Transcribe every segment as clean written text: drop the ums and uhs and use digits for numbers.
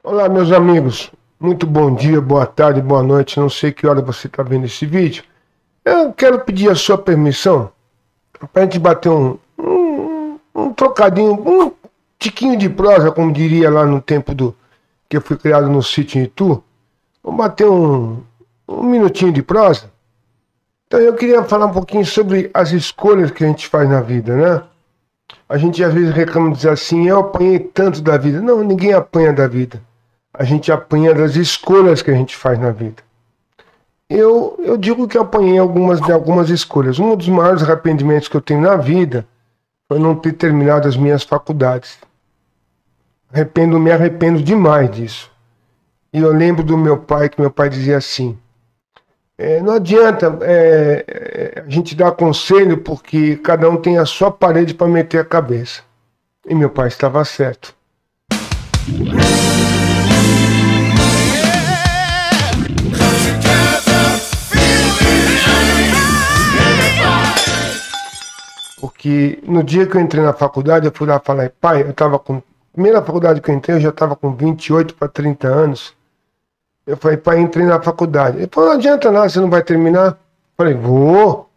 Olá, meus amigos. Muito bom dia, boa tarde, boa noite. Não sei que hora você está vendo esse vídeo. Eu quero pedir a sua permissão para a gente bater um trocadinho, um tiquinho de prosa, como diria lá no tempo que eu fui criado no sítio em Itu. Vamos bater um minutinho de prosa. Então eu queria falar um pouquinho sobre as escolhas que a gente faz na vida, né? A gente às vezes reclama, diz assim, eu apanhei tanto da vida. Não, ninguém apanha da vida. A gente apanha das escolhas que a gente faz na vida. Eu digo que eu apanhei de algumas escolhas. Um dos maiores arrependimentos que eu tenho na vida foi não ter terminado as minhas faculdades. Me arrependo demais disso. E eu lembro do meu pai, que meu pai dizia assim, não adianta a gente dar conselho porque cada um tem a sua parede para meter a cabeça. E meu pai estava certo. Porque no dia que eu entrei na faculdade, eu fui lá falar, pai, primeira faculdade que eu entrei, eu já estava com 28 para 30 anos. Eu falei, pai, entrei na faculdade. Ele falou, não adianta nada, você não vai terminar? Eu falei, vou.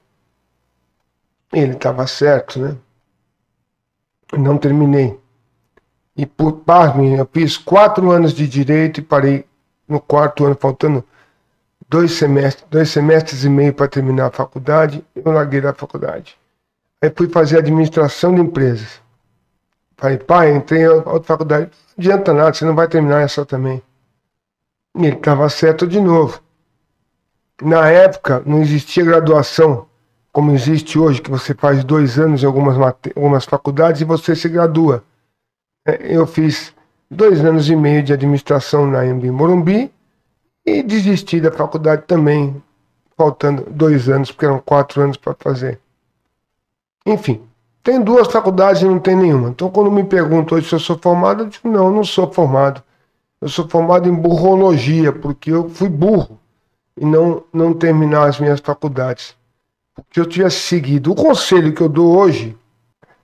Ele estava certo, né? Não terminei. E por pasmem, eu fiz 4 anos de direito e parei no 4º ano, faltando 2 semestres e meio para terminar a faculdade, eu larguei da faculdade. Aí fui fazer administração de empresas. Falei, pai, entrei na outra faculdade. Não adianta nada, você não vai terminar essa também. E ele estava certo de novo. Na época, não existia graduação, como existe hoje, que você faz 2 anos em algumas faculdades e você se gradua. Eu fiz 2 anos e meio de administração na Anhembi Morumbi e desisti da faculdade também, faltando 2 anos, porque eram 4 anos para fazer. Enfim, tem 2 faculdades e não tem nenhuma. Então, quando me perguntam hoje se eu sou formado, eu digo, não, eu não sou formado. Eu sou formado em burrologia, porque eu fui burro e não terminar as minhas faculdades. Porque eu tivesse seguido o conselho que eu dou hoje,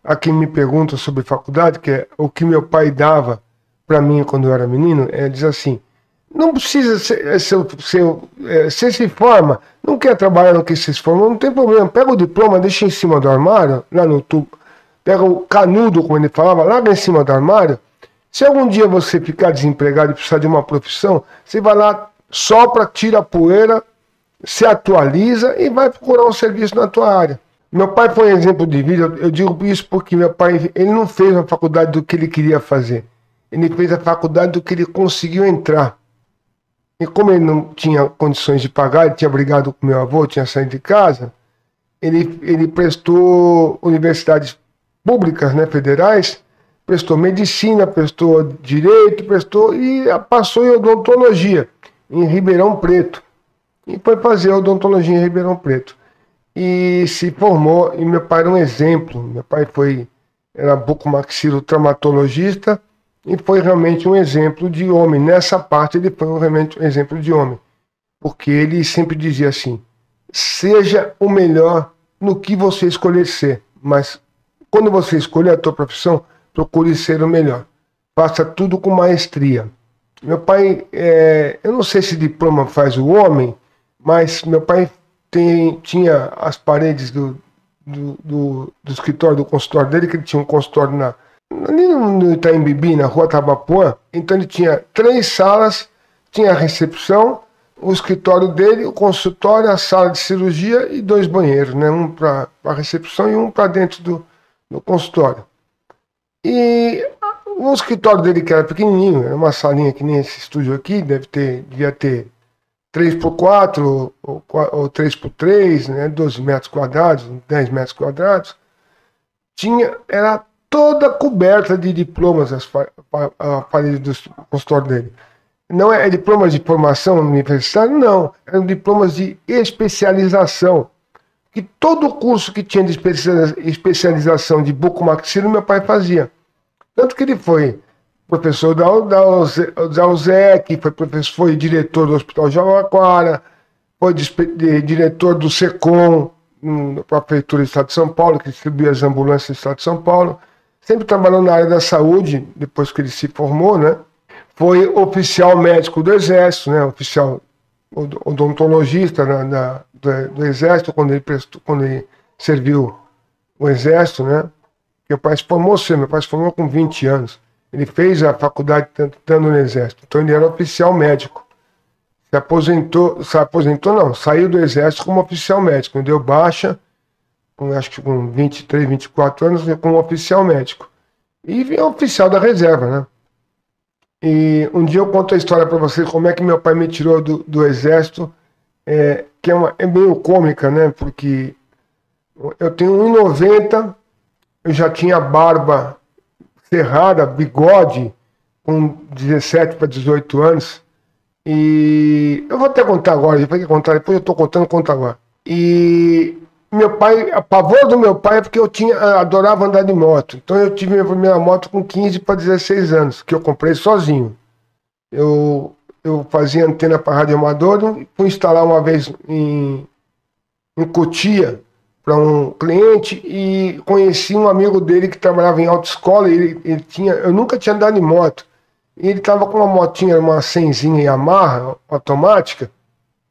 a quem me pergunta sobre faculdade, que é o que meu pai dava para mim quando eu era menino, diz assim, não precisa você se forma, não quer trabalhar no que você se forma, não tem problema, pega o diploma, deixa em cima do armário, lá no tubo, pega o canudo, como ele falava, larga em cima do armário. Se algum dia você ficar desempregado e precisar de uma profissão, você vai lá, sopra, tira a poeira, se atualiza e vai procurar um serviço na tua área. Meu pai foi um exemplo de vida, eu digo isso porque meu pai, ele não fez a faculdade do que ele queria fazer, ele fez a faculdade do que ele conseguiu entrar. E como ele não tinha condições de pagar, ele tinha brigado com meu avô, tinha saído de casa, ele prestou universidades públicas, né, federais, prestou medicina, prestou direito, e passou em odontologia, em Ribeirão Preto. E foi fazer odontologia em Ribeirão Preto. E se formou, e meu pai era um exemplo. Meu pai era bucomaxilotraumatologista, e foi realmente um exemplo de homem. Nessa parte ele foi realmente um exemplo de homem. Porque ele sempre dizia assim, seja o melhor no que você escolher ser. Mas quando você escolher a tua profissão, procure ser o melhor. Faça tudo com maestria. Meu pai, eu não sei se diploma faz o homem, mas meu pai tinha as paredes do escritório, do consultório dele, que ele tinha um consultório ali no Itaim Bibi, na rua Tabapuã. Então ele tinha 3 salas, tinha a recepção, o escritório dele, o consultório, a sala de cirurgia e 2 banheiros, né? Um para a recepção e um para dentro do consultório. E o escritório dele, que era pequenininho, era uma salinha que nem esse estúdio aqui, devia ter 3x4 ou 3x3, né, 12 metros quadrados, 10 metros quadrados, era toda coberta de diplomas a parede do consultório dele. Não é diplomas de formação universitária, não, eram diplomas de especialização. Que todo curso que tinha de especialização de bucomaxilo, meu pai fazia. Tanto que ele foi professor da USEC, foi diretor do Hospital Jabaquara, foi diretor do SECOM, na Prefeitura do Estado de São Paulo, que distribui as ambulâncias do Estado de São Paulo. Sempre trabalhou na área da saúde, depois que ele se formou, né? foi oficial médico do Exército, né? Oficial odontologista do Exército, quando ele serviu o Exército, né? Meu pai se formou cedo, meu pai se formou com 20 anos. Ele fez a faculdade estando no Exército. Então ele era oficial médico. Se aposentou não, saiu do Exército como oficial médico. Deu baixa, acho que com 23, 24 anos, como oficial médico. E é oficial da reserva, né? E um dia eu conto a história para vocês, como é que meu pai me tirou do Exército, que é meio cômica, né? Porque eu tenho 1,90, eu já tinha barba cerrada, bigode, com 17 para 18 anos. E eu vou até contar agora, depois eu tô contando, conta agora. E meu pai, a pavor do meu pai é porque adorava andar de moto. Então eu tive minha primeira moto com 15 para 16 anos, que eu comprei sozinho. Eu fazia antena para rádio amador, fui instalar uma vez em Cotia para um cliente e conheci um amigo dele que trabalhava em autoescola. Eu nunca tinha andado de moto. E ele estava com uma motinha, uma 100zinha Yamaha automática,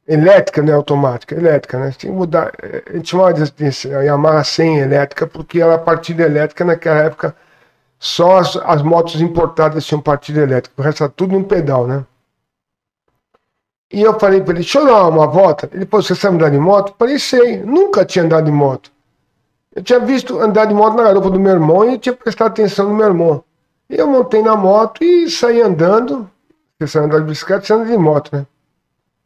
elétrica, né? Automática, elétrica, né? Tinha que mudar. A gente chamava de Yamaha 100 elétrica, porque era partida elétrica naquela época. Só as motos importadas tinham partida elétrica, o resto era tudo num pedal, né? E eu falei para ele, deixa eu dar uma volta. Ele falou, você sabe andar de moto? Eu falei, sei, nunca tinha andado de moto. Eu tinha visto andar de moto na garupa do meu irmão e tinha prestado atenção no meu irmão. E eu montei na moto e saí andando. Você sabe andar de bicicleta, você anda de moto, né?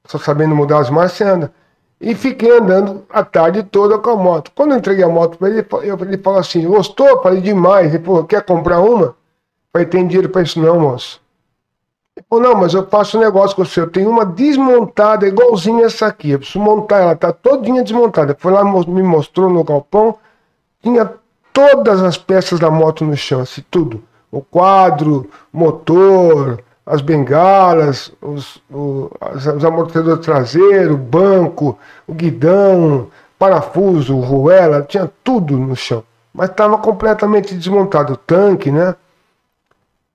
Só sabendo mudar as marchas, você anda. E fiquei andando a tarde toda com a moto. Quando eu entreguei a moto para ele, ele falou assim, gostou? Eu falei, demais. Ele falou, quer comprar uma? Eu falei, tem dinheiro para isso não, moço. Ele falou, não, mas eu faço um negócio com você. Eu tenho uma desmontada, igualzinha essa aqui. Eu preciso montar, ela tá todinha desmontada. Foi lá, me mostrou no galpão. Tinha todas as peças da moto no chão, assim, tudo. O quadro, motor, as bengalas, os amortecedores traseiros, o banco, o guidão, parafuso, roela, tinha tudo no chão. Mas estava completamente desmontado, o tanque, né?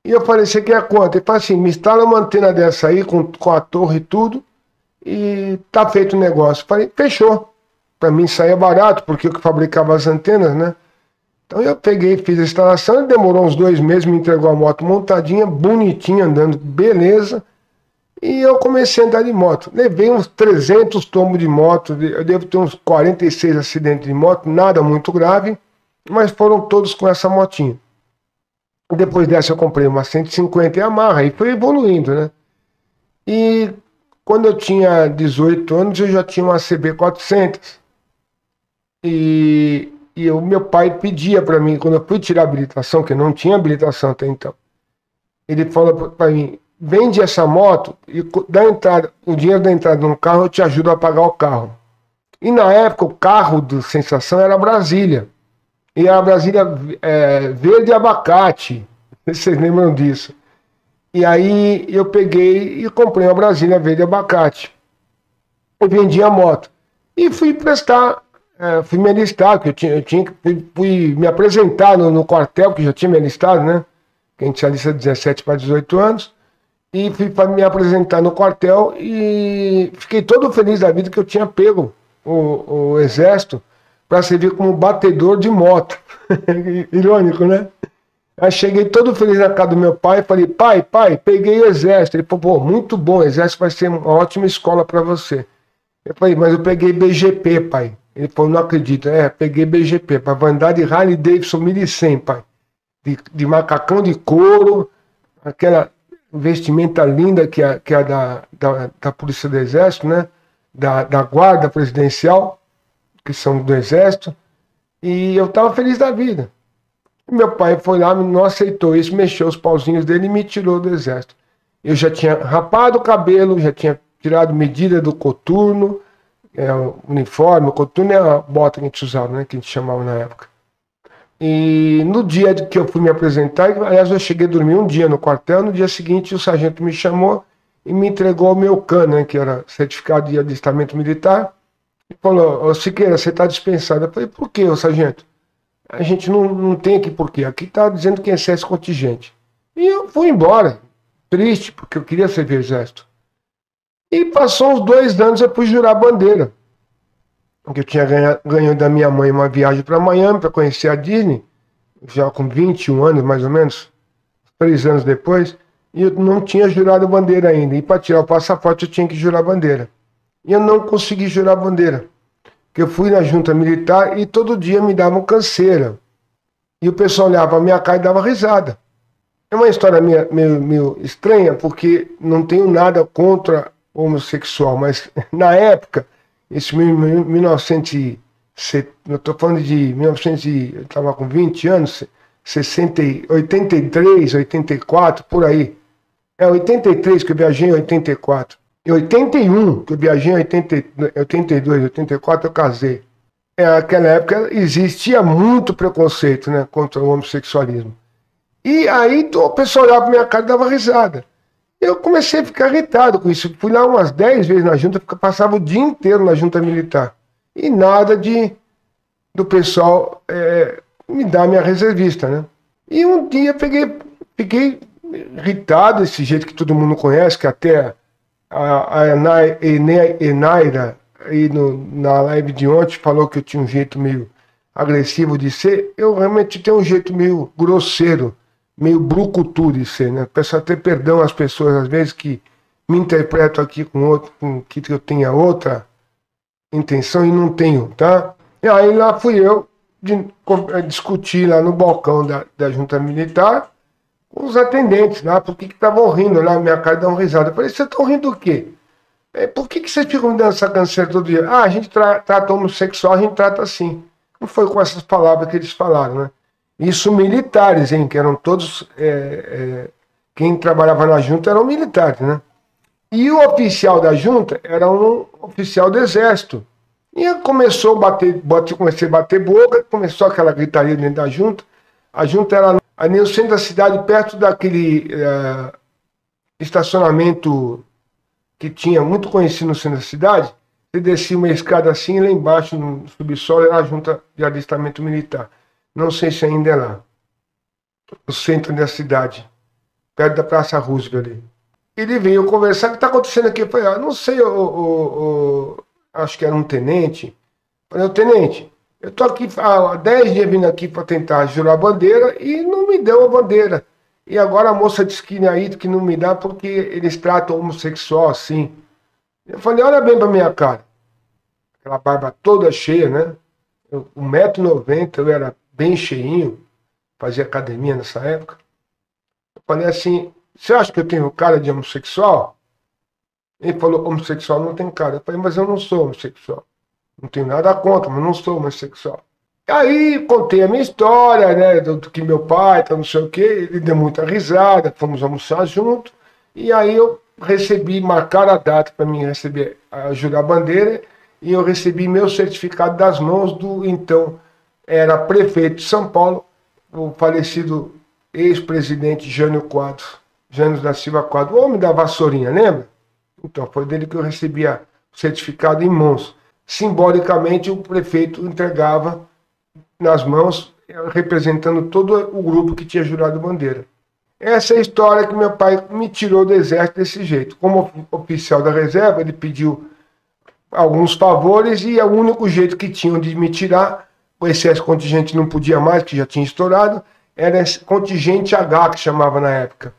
E eu falei, você quer quanto? Ele falou assim, me instala uma antena dessa aí, com a torre e tudo, e tá feito o negócio. Eu falei, fechou. Para mim saía barato, porque eu que fabricava as antenas, né? Então eu peguei, fiz a instalação, ele demorou uns 2 meses, me entregou a moto montadinha, bonitinha, andando, beleza. E eu comecei a andar de moto. Levei uns 300 tombos de moto, eu devo ter uns 46 acidentes de moto, nada muito grave, mas foram todos com essa motinha. Depois dessa eu comprei uma 150 Yamaha e foi evoluindo, né? E quando eu tinha 18 anos eu já tinha uma CB400. E o meu pai pedia para mim, quando eu fui tirar a habilitação, que eu não tinha habilitação até então, ele falou para mim, vende essa moto e o dinheiro da entrada no carro eu te ajudo a pagar o carro. E na época o carro do Sensação era Brasília. E a Brasília verde e abacate. Vocês lembram disso? E aí eu peguei e comprei uma Brasília verde e abacate. Eu vendi a moto. E fui prestar, fui me alistar, porque fui me apresentar no quartel, que já tinha me alistado, né? Que a gente se alista de 17 para 18 anos. E fui para me apresentar no quartel e fiquei todo feliz da vida que eu tinha pego o exército para servir como batedor de moto. Irônico, né? Aí cheguei todo feliz na casa do meu pai e falei, pai, peguei o exército. Ele falou, pô, muito bom, o exército vai ser uma ótima escola para você. Eu falei, mas eu peguei BGP, pai. Ele falou, não acredito. Peguei BGP, pai, vai andar de Harley Davidson 1100, pai. De macacão de couro, aquela vestimenta linda que é da Polícia do Exército, né? Da Guarda Presidencial, que são do Exército. E eu estava feliz da vida. Meu pai foi lá, não aceitou isso, mexeu os pauzinhos dele e me tirou do exército. Eu já tinha rapado o cabelo, já tinha tirado medida do coturno, o uniforme, o coturno é a bota que a gente usava, né, que a gente chamava na época. E no dia que eu fui me apresentar, aliás, eu cheguei a dormir um dia no quartel, no dia seguinte o sargento me chamou e me entregou o meu CAN, né, que era certificado de alistamento militar, e falou, ô Siqueira, você está dispensado. Eu falei, por quê, ô sargento? A gente não tem aqui por quê. Aqui está dizendo que é excesso contingente. E eu fui embora. triste, porque eu queria servir o exército. E passou uns 2 anos, eu fui jurar bandeira. Porque eu tinha ganho da minha mãe uma viagem para Miami para conhecer a Disney, já com 21 anos, mais ou menos, 3 anos depois, e eu não tinha jurado bandeira ainda. E para tirar o passaporte eu tinha que jurar bandeira. E eu não consegui jurar bandeira. Porque eu fui na junta militar e todo dia me davam canseira. E o pessoal olhava para minha cara e dava risada. É uma história meio estranha, porque não tenho nada contra homossexual, mas na época, isso em 1970, eu estou falando de 1900, eu estava com 20 anos, 60, 83, 84, por aí. É 83 que eu viajei em 84. Em 81 que eu viajei em 82, 84 eu casei. Naquela época existia muito preconceito, né, contra o homossexualismo. E aí o pessoal olhava pra minha cara e dava risada. Eu comecei a ficar irritado com isso. Fui lá umas 10 vezes na junta, passava o dia inteiro na junta militar. E nada do pessoal me dar minha reservista, né? E um dia fiquei irritado, desse jeito que todo mundo conhece, que até a Enaira, aí na live de ontem, falou que eu tinha um jeito meio agressivo de ser. Eu realmente tenho um jeito meio grosseiro, meio brucutu de ser, né? Peço até perdão às pessoas, às vezes, que me interpretam aqui com que eu tenha outra intenção e não tenho, tá? E aí lá fui eu discutir lá no balcão da junta militar com os atendentes lá, por que estavam rindo lá, minha cara dá uma risada. Eu falei, vocês estão rindo do quê? Por que vocês ficam me dando essa canseira todo dia? Ah, a gente trata homossexual, a gente trata assim. Não foi com essas palavras que eles falaram, né? Isso militares, hein? Que eram todos... quem trabalhava na junta eram militares, né? E o oficial da junta era um oficial do exército. E começou comecei a bater boca, começou aquela gritaria dentro da junta. A junta era ali no centro da cidade, perto daquele estacionamento que tinha muito conhecido no centro da cidade. Você descia uma escada assim, e lá embaixo, no subsolo, era a junta de alistamento militar. Não sei se ainda é lá. No centro da cidade, perto da Praça Roosevelt ali. Ele veio conversar, o que está acontecendo aqui? Eu falei, não sei, acho que era um tenente. Eu falei, tenente, eu estou aqui há 10 dias vindo aqui para tentar jurar a bandeira e não me deu a bandeira. E agora a moça disse que aí que não me dá porque eles tratam homossexual assim. Eu falei, olha bem para minha cara. Aquela barba toda cheia, né? 1,90 m, eu era bem cheinho, fazia academia nessa época. Eu falei assim, você acha que eu tenho cara de homossexual? Ele falou, homossexual não tem cara. Eu falei, mas eu não sou homossexual. Não tenho nada contra, mas não sou homossexual. Aí contei a minha história, né, do que meu pai, tá, não sei o quê, ele deu muita risada, fomos almoçar junto, e aí eu marcaram a data para mim receber, jurar a bandeira, e eu recebi meu certificado das mãos do, então, era prefeito de São Paulo, o falecido ex-presidente Jânio da Silva Quadros, o homem da vassourinha, lembra? Então, foi dele que eu recebia o certificado em mãos. Simbolicamente, o prefeito entregava nas mãos, representando todo o grupo que tinha jurado bandeira. Essa é a história que meu pai me tirou do exército desse jeito. Como oficial da reserva, ele pediu alguns favores e o único jeito que tinham de me tirar, o excesso contingente não podia mais, que já tinha estourado, era esse contingente H, que chamava na época.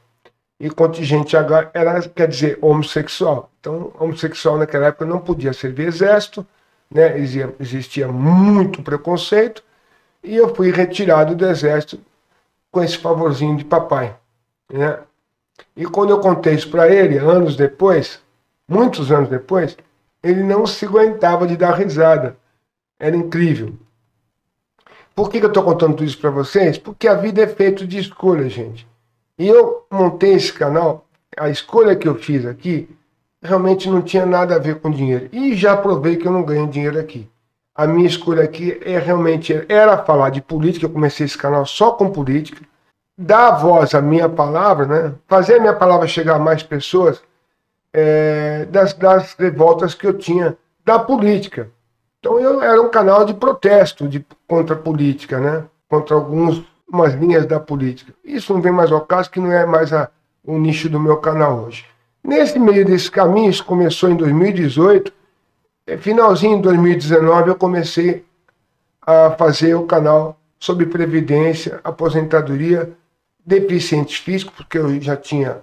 E contingente H era, quer dizer, homossexual. Então, homossexual naquela época não podia servir exército, né? Existia muito preconceito, e eu fui retirado do exército com esse favorzinho de papai, né? E quando eu contei isso para ele, anos depois, muitos anos depois, ele não se aguentava de dar risada. Era incrível. Por que eu estou contando tudo isso para vocês? Porque a vida é feita de escolha, gente. E eu montei esse canal, a escolha que eu fiz aqui, realmente não tinha nada a ver com dinheiro. E já provei que eu não ganho dinheiro aqui. A minha escolha aqui era falar de política. Eu comecei esse canal só com política. Dar voz à minha palavra, né? Fazer a minha palavra chegar a mais pessoas das revoltas que eu tinha da política. Então eu era um canal de protesto contra a política, né? Contra umas linhas da política. Isso não vem mais ao caso, que não é mais o nicho do meu canal hoje. Nesse meio desse caminho, isso começou em 2018, finalzinho de 2019 eu comecei a fazer o canal sobre previdência, aposentadoria, deficientes físicos, porque eu já tinha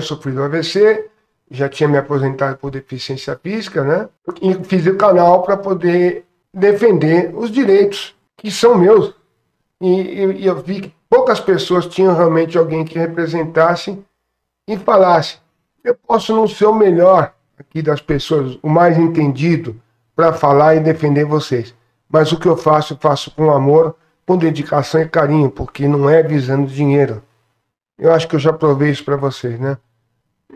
sofrido AVC, já tinha me aposentado por deficiência física, né? E fiz o canal para poder defender os direitos que são meus. E eu vi que poucas pessoas tinham realmente alguém que representasse e falasse: eu posso não ser o melhor aqui das pessoas, o mais entendido para falar e defender vocês, mas o que eu faço com amor, com dedicação e carinho, porque não é visando dinheiro. Eu acho que eu já provei isso para vocês, né?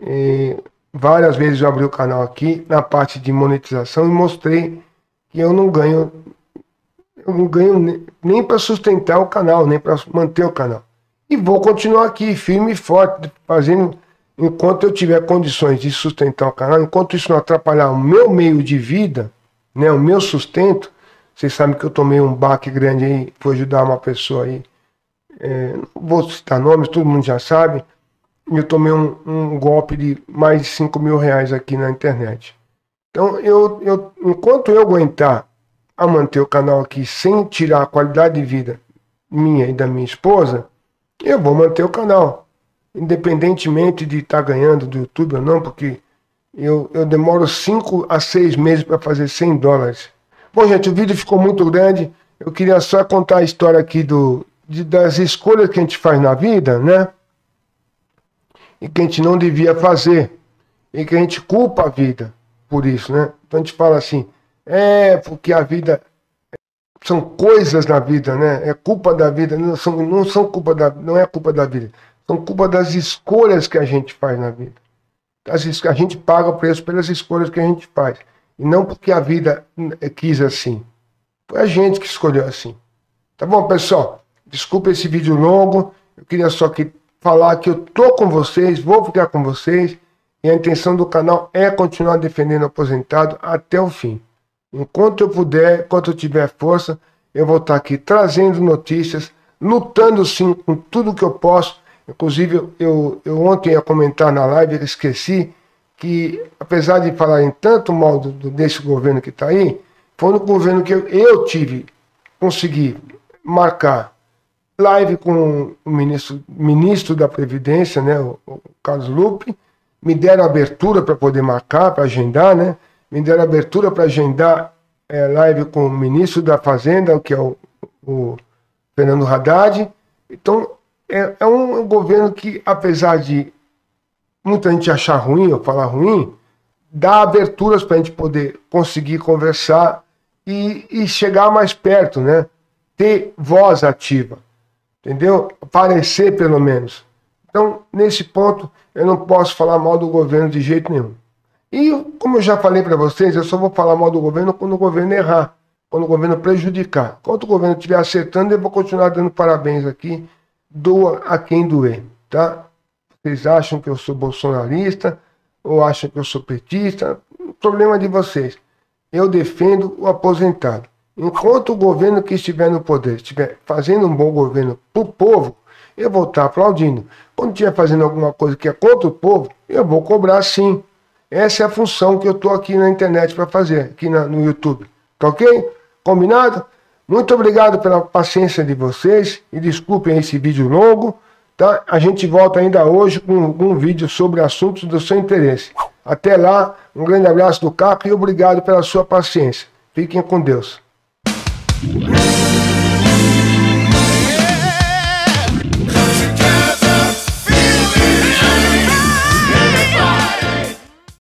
E várias vezes eu abri o canal aqui na parte de monetização e mostrei que eu não ganho nem para sustentar o canal, nem para manter o canal. E vou continuar aqui, firme e forte, fazendo enquanto eu tiver condições de sustentar o canal, enquanto isso não atrapalhar o meu meio de vida, né, o meu sustento. Vocês sabem que eu tomei um baque grande aí, fui ajudar uma pessoa aí, não vou citar nomes, todo mundo já sabe. Eu tomei um golpe de mais de 5 mil reais aqui na internet. Então, enquanto eu aguentar a manter o canal aqui sem tirar a qualidade de vida minha e da minha esposa, eu vou manter o canal, independentemente de estar ganhando do YouTube ou não, porque eu demoro 5 a 6 meses para fazer $100. Bom, gente, o vídeo ficou muito grande. Eu queria só contar a história aqui das escolhas que a gente faz na vida, né? E que a gente não devia fazer, e que a gente culpa a vida por isso, né? Então a gente fala assim, porque a vida, são coisas na vida, né? É culpa da vida, não é culpa da vida, são culpa das escolhas que a gente faz na vida. A gente paga o preço pelas escolhas que a gente faz, e não porque a vida quis assim. Foi a gente que escolheu assim. Tá bom, pessoal? Desculpa esse vídeo longo, eu queria só falar que eu tô com vocês, vou ficar com vocês, e a intenção do canal é continuar defendendo o aposentado até o fim. Enquanto eu puder, enquanto eu tiver força, eu vou estar aqui trazendo notícias, lutando sim com tudo que eu posso. Inclusive, eu ontem ia comentar na live, eu esqueci, que apesar de falarem tanto mal desse governo que está aí, foi no governo que eu consegui marcar live com o ministro da Previdência, né, o Carlos Lupe, me deram abertura para poder marcar, para agendar, né, me deram abertura para agendar live com o ministro da Fazenda, que é o Fernando Haddad. Então, é um governo que, apesar de muita gente achar ruim ou falar ruim, dá aberturas para a gente poder conseguir conversar e chegar mais perto, né, ter voz ativa. Entendeu? Parecer, pelo menos. Então, nesse ponto, eu não posso falar mal do governo de jeito nenhum. E, como eu já falei para vocês, eu só vou falar mal do governo quando o governo errar, quando o governo prejudicar. Quando o governo estiver acertando, eu vou continuar dando parabéns aqui, doa a quem doer, tá? Vocês acham que eu sou bolsonarista, ou acham que eu sou petista, o problema é de vocês. Eu defendo o aposentado. Enquanto o governo que estiver no poder estiver fazendo um bom governo para o povo, eu vou estar aplaudindo. Quando estiver fazendo alguma coisa que é contra o povo, eu vou cobrar sim. Essa é a função que eu estou aqui na internet para fazer, aqui no YouTube. Tá ok? Combinado? Muito obrigado pela paciência de vocês e desculpem esse vídeo longo. Tá? A gente volta ainda hoje com um vídeo sobre assuntos do seu interesse. Até lá, um grande abraço do Caco e obrigado pela sua paciência. Fiquem com Deus.